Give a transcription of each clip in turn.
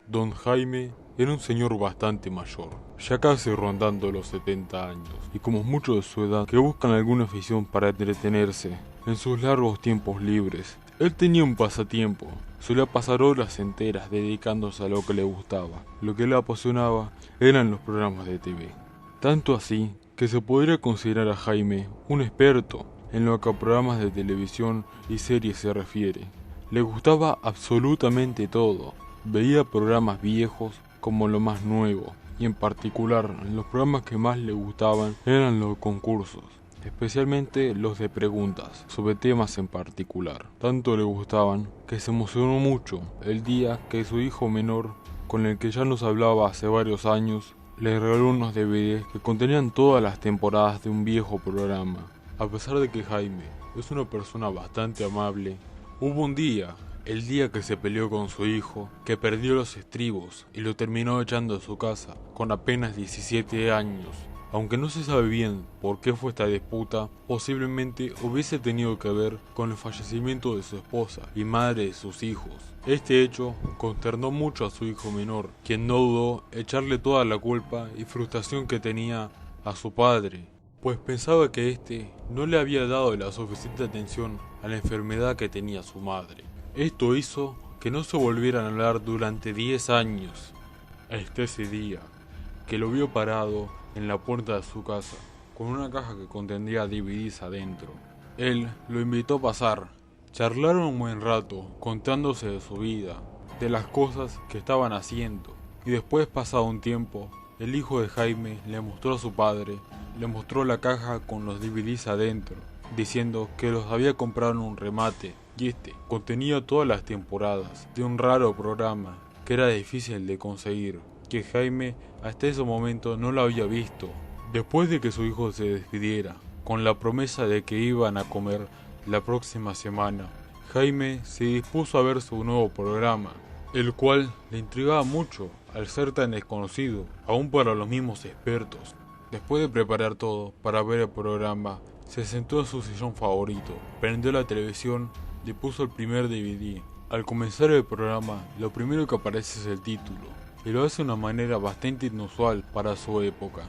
Don Jaime era un señor bastante mayor, ya casi rondando los 70 años, y como muchos de su edad que buscan alguna afición para entretenerse en sus largos tiempos libres. Él tenía un pasatiempo, solía pasar horas enteras dedicándose a lo que le gustaba. Lo que le apasionaba eran los programas de TV. Tanto así que se podría considerar a Jaime un experto en lo que a programas de televisión y series se refiere. Le gustaba absolutamente todo. Veía programas viejos como lo más nuevo, y en particular los programas que más le gustaban eran los concursos, especialmente los de preguntas sobre temas en particular. Tanto le gustaban que se emocionó mucho el día que su hijo menor, con el que ya nos hablaba hace varios años, le regaló unos DVDs que contenían todas las temporadas de un viejo programa. A pesar de que Jaime es una persona bastante amable, hubo un día, el día que se peleó con su hijo, que perdió los estribos y lo terminó echando de su casa con apenas 17 años. Aunque no se sabe bien por qué fue esta disputa, posiblemente hubiese tenido que ver con el fallecimiento de su esposa y madre de sus hijos. Este hecho consternó mucho a su hijo menor, quien no dudó echarle toda la culpa y frustración que tenía a su padre, pues pensaba que éste no le había dado la suficiente atención a la enfermedad que tenía su madre. Esto hizo que no se volvieran a hablar durante 10 años, hasta ese día, que lo vio parado en la puerta de su casa, con una caja que contendría DVDs adentro. Él lo invitó a pasar. Charlaron un buen rato, contándose de su vida, de las cosas que estaban haciendo. Y después, pasado un tiempo, el hijo de Jaime le mostró a su padre, le mostró la caja con los DVDs adentro, diciendo que los había comprado en un remate, y este contenía todas las temporadas de un raro programa que era difícil de conseguir, que Jaime hasta ese momento no lo había visto. Después de que su hijo se despidiera, con la promesa de que iban a comer la próxima semana, Jaime se dispuso a ver su nuevo programa, el cual le intrigaba mucho al ser tan desconocido, aún para los mismos expertos. Después de preparar todo para ver el programa, se sentó en su sillón favorito, prendió la televisión y puso el primer DVD. Al comenzar el programa, lo primero que aparece es el título, y lo hace de una manera bastante inusual para su época.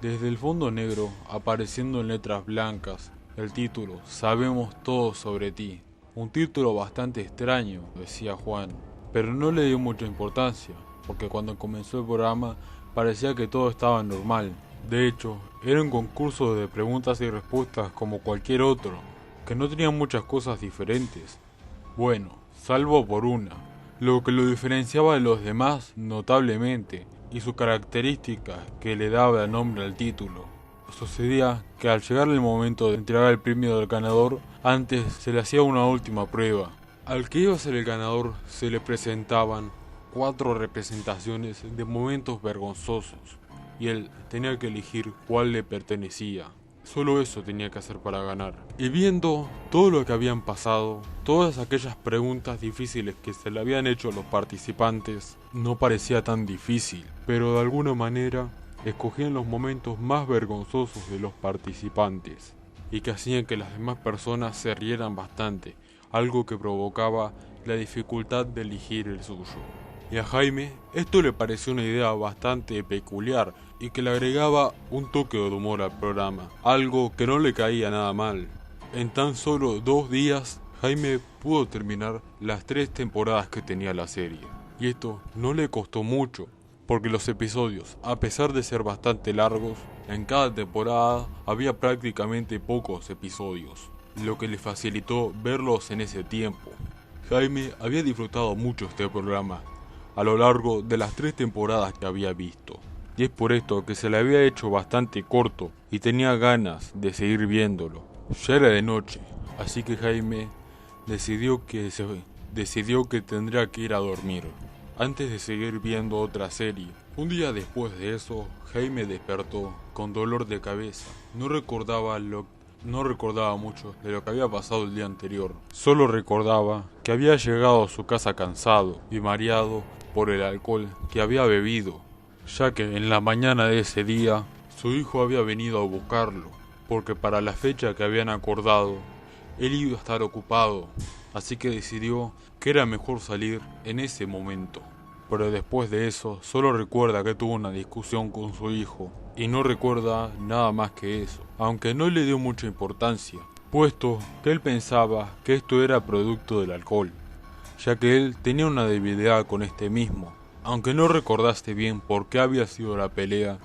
Desde el fondo negro, apareciendo en letras blancas, el título, Sabemos todo sobre ti. Un título bastante extraño, decía Juan, pero no le dio mucha importancia, porque cuando comenzó el programa parecía que todo estaba normal. De hecho, era un concurso de preguntas y respuestas como cualquier otro, que no tenía muchas cosas diferentes. Bueno, salvo por una. Lo que lo diferenciaba de los demás notablemente, y su característica que le daba el nombre al título. Sucedía que al llegar el momento de entregar el premio del ganador, antes se le hacía una última prueba. Al que iba a ser el ganador se le presentaban 4 representaciones de momentos vergonzosos, y él tenía que elegir cuál le pertenecía. Solo eso tenía que hacer para ganar. Y viendo todo lo que habían pasado, todas aquellas preguntas difíciles que se le habían hecho a los participantes, no parecía tan difícil, pero de alguna manera escogían los momentos más vergonzosos de los participantes, y que hacían que las demás personas se rieran bastante, algo que provocaba la dificultad de elegir el suyo. Y a Jaime esto le pareció una idea bastante peculiar y que le agregaba un toque de humor al programa, algo que no le caía nada mal. En tan solo 2 días, Jaime pudo terminar las 3 temporadas que tenía la serie. Y esto no le costó mucho, porque los episodios, a pesar de ser bastante largos, en cada temporada había prácticamente pocos episodios, lo que le facilitó verlos en ese tiempo. Jaime había disfrutado mucho este programa a lo largo de las 3 temporadas que había visto, y es por esto que se le había hecho bastante corto y tenía ganas de seguir viéndolo. Ya era de noche, así que Jaime decidió que tendría que ir a dormir antes de seguir viendo otra serie. Un día después de eso, Jaime despertó con dolor de cabeza. No recordaba mucho de lo que había pasado el día anterior. Solo recordaba que había llegado a su casa cansado y mareado por el alcohol que había bebido, ya que en la mañana de ese día su hijo había venido a buscarlo, porque para la fecha que habían acordado, él iba a estar ocupado, así que decidió que era mejor salir en ese momento. pero después de eso solo recuerda que tuvo una discusión con su hijo y no recuerda nada más que eso, aunque no le dio mucha importancia, puesto que él pensaba que esto era producto del alcohol, ya que él tenía una debilidad con este mismo. Aunque no recordaste bien por qué había sido la pelea,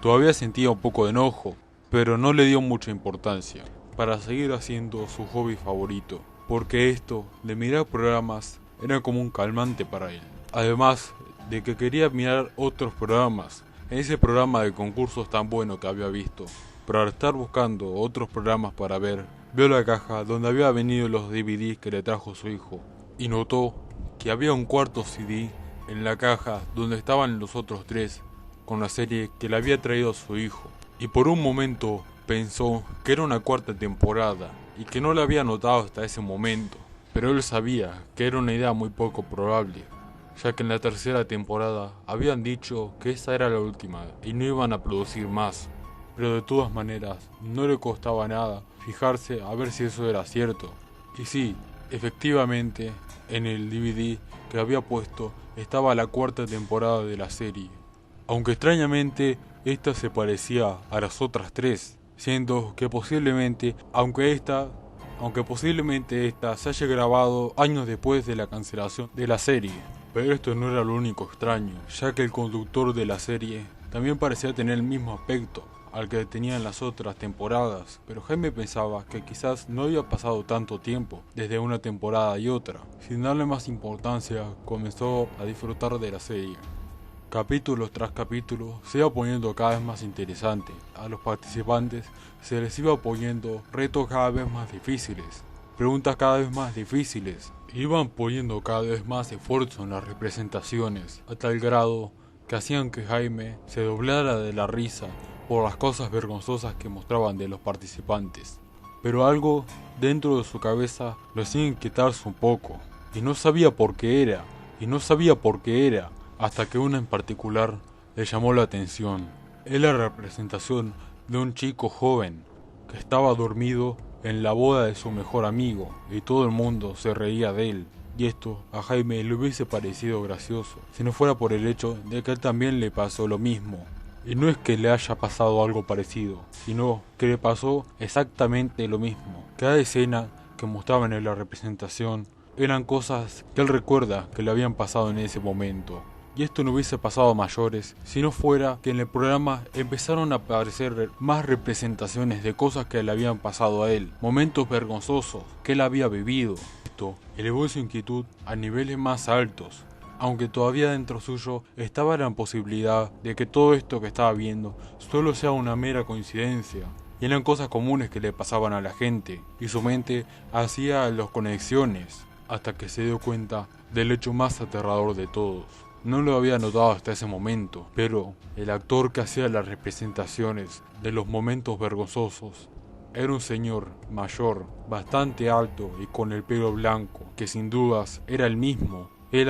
todavía sentía un poco de enojo, pero no le dio mucha importancia, para seguir haciendo su hobby favorito, porque esto de mirar programas era como un calmante para él. Además de que quería mirar otros programas, en ese programa de concursos tan bueno que había visto, pero al estar buscando otros programas para ver, vio la caja donde había venido los DVDs que le trajo su hijo, y notó que había un cuarto CD en la caja donde estaban los otros 3, con la serie que le había traído su hijo, y por un momento pensó que era una cuarta temporada, y que no la había notado hasta ese momento, pero él sabía que era una idea muy poco probable, ya que en la tercera temporada habían dicho que esa era la última, y no iban a producir más, pero de todas maneras no le costaba nada fijarse a ver si eso era cierto, y sí, efectivamente, en el DVD que había puesto estaba la cuarta temporada de la serie, aunque extrañamente esta se parecía a las otras 3, siendo que posiblemente, aunque posiblemente esta se haya grabado años después de la cancelación de la serie. Pero esto no era lo único extraño, ya que el conductor de la serie también parecía tener el mismo aspecto al que tenía en las otras temporadas, pero Jaime pensaba que quizás no había pasado tanto tiempo desde una temporada y otra. Sin darle más importancia, comenzó a disfrutar de la serie. Capítulo tras capítulo se iba poniendo cada vez más interesante. A los participantes se les iba poniendo retos cada vez más difíciles, preguntas cada vez más difíciles. Iban poniendo cada vez más esfuerzo en las representaciones, a tal grado que hacían que Jaime se doblara de la risa por las cosas vergonzosas que mostraban de los participantes. Pero algo dentro de su cabeza lo hacía inquietarse un poco, y no sabía por qué era, hasta que una en particular le llamó la atención. Era la representación de un chico joven que estaba dormido en la boda de su mejor amigo, y todo el mundo se reía de él. Y esto a Jaime le hubiese parecido gracioso, si no fuera por el hecho de que a él también le pasó lo mismo. Y no es que le haya pasado algo parecido, sino que le pasó exactamente lo mismo. Cada escena que mostraban en la representación eran cosas que él recuerda que le habían pasado en ese momento. Y esto no hubiese pasado a mayores si no fuera que en el programa empezaron a aparecer más representaciones de cosas que le habían pasado a él, momentos vergonzosos que él había vivido. Esto elevó su inquietud a niveles más altos, aunque todavía dentro suyo estaba la posibilidad de que todo esto que estaba viendo solo sea una mera coincidencia, y eran cosas comunes que le pasaban a la gente, y su mente hacía las conexiones, hasta que se dio cuenta del hecho más aterrador de todos. No lo había notado hasta ese momento, pero el actor que hacía las representaciones de los momentos vergonzosos era un señor mayor, bastante alto y con el pelo blanco, que sin dudas era el mismo. Él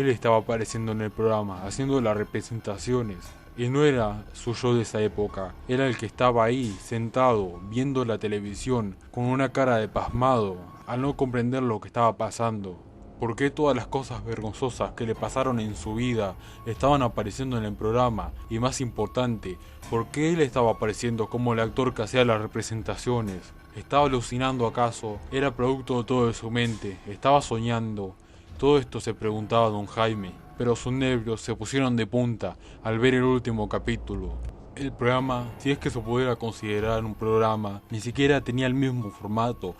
estaba apareciendo en el programa, haciendo las representaciones, y no era su yo de esa época, era el que estaba ahí, sentado, viendo la televisión, con una cara de pasmado, al no comprender lo que estaba pasando. ¿Por qué todas las cosas vergonzosas que le pasaron en su vida estaban apareciendo en el programa? Y más importante, ¿por qué él estaba apareciendo como el actor que hacía las representaciones? ¿Estaba alucinando acaso? ¿Era producto de todo de su mente? ¿Estaba soñando? Todo esto se preguntaba don Jaime, pero sus nervios se pusieron de punta al ver el último capítulo. El programa, si es que se pudiera considerar un programa, ni siquiera tenía el mismo formato.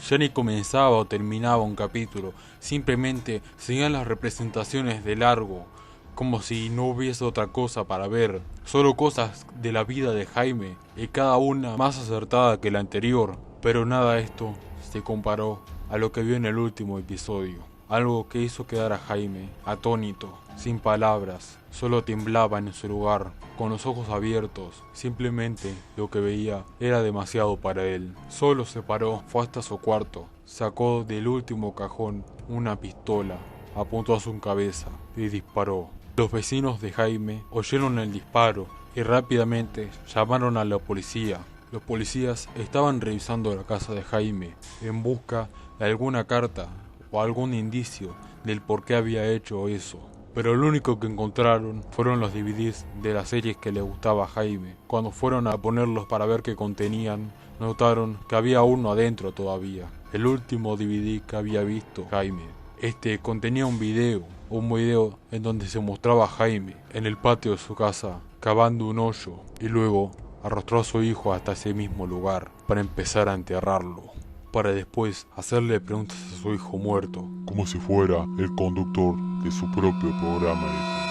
Ya ni comenzaba o terminaba un capítulo, simplemente seguían las representaciones de largo, como si no hubiese otra cosa para ver, solo cosas de la vida de Jaime, y cada una más acertada que la anterior. Pero nada de esto se comparó a lo que vio en el último episodio, algo que hizo quedar a Jaime atónito, sin palabras. Solo temblaba en su lugar, con los ojos abiertos. Simplemente lo que veía era demasiado para él. Solo se paró, fue hasta su cuarto, sacó del último cajón una pistola, apuntó a su cabeza y disparó. Los vecinos de Jaime oyeron el disparo y rápidamente llamaron a la policía. Los policías estaban revisando la casa de Jaime en busca de alguna carta o algún indicio del por qué había hecho eso. pero lo único que encontraron fueron los DVDs de las series que le gustaba a Jaime. Cuando fueron a ponerlos para ver qué contenían, notaron que había uno adentro todavía, el último DVD que había visto Jaime. Este contenía un video en donde se mostraba a Jaime en el patio de su casa cavando un hoyo y luego arrastró a su hijo hasta ese mismo lugar para empezar a enterrarlo, para después hacerle preguntas a su hijo muerto, como si fuera el conductor de su propio programa de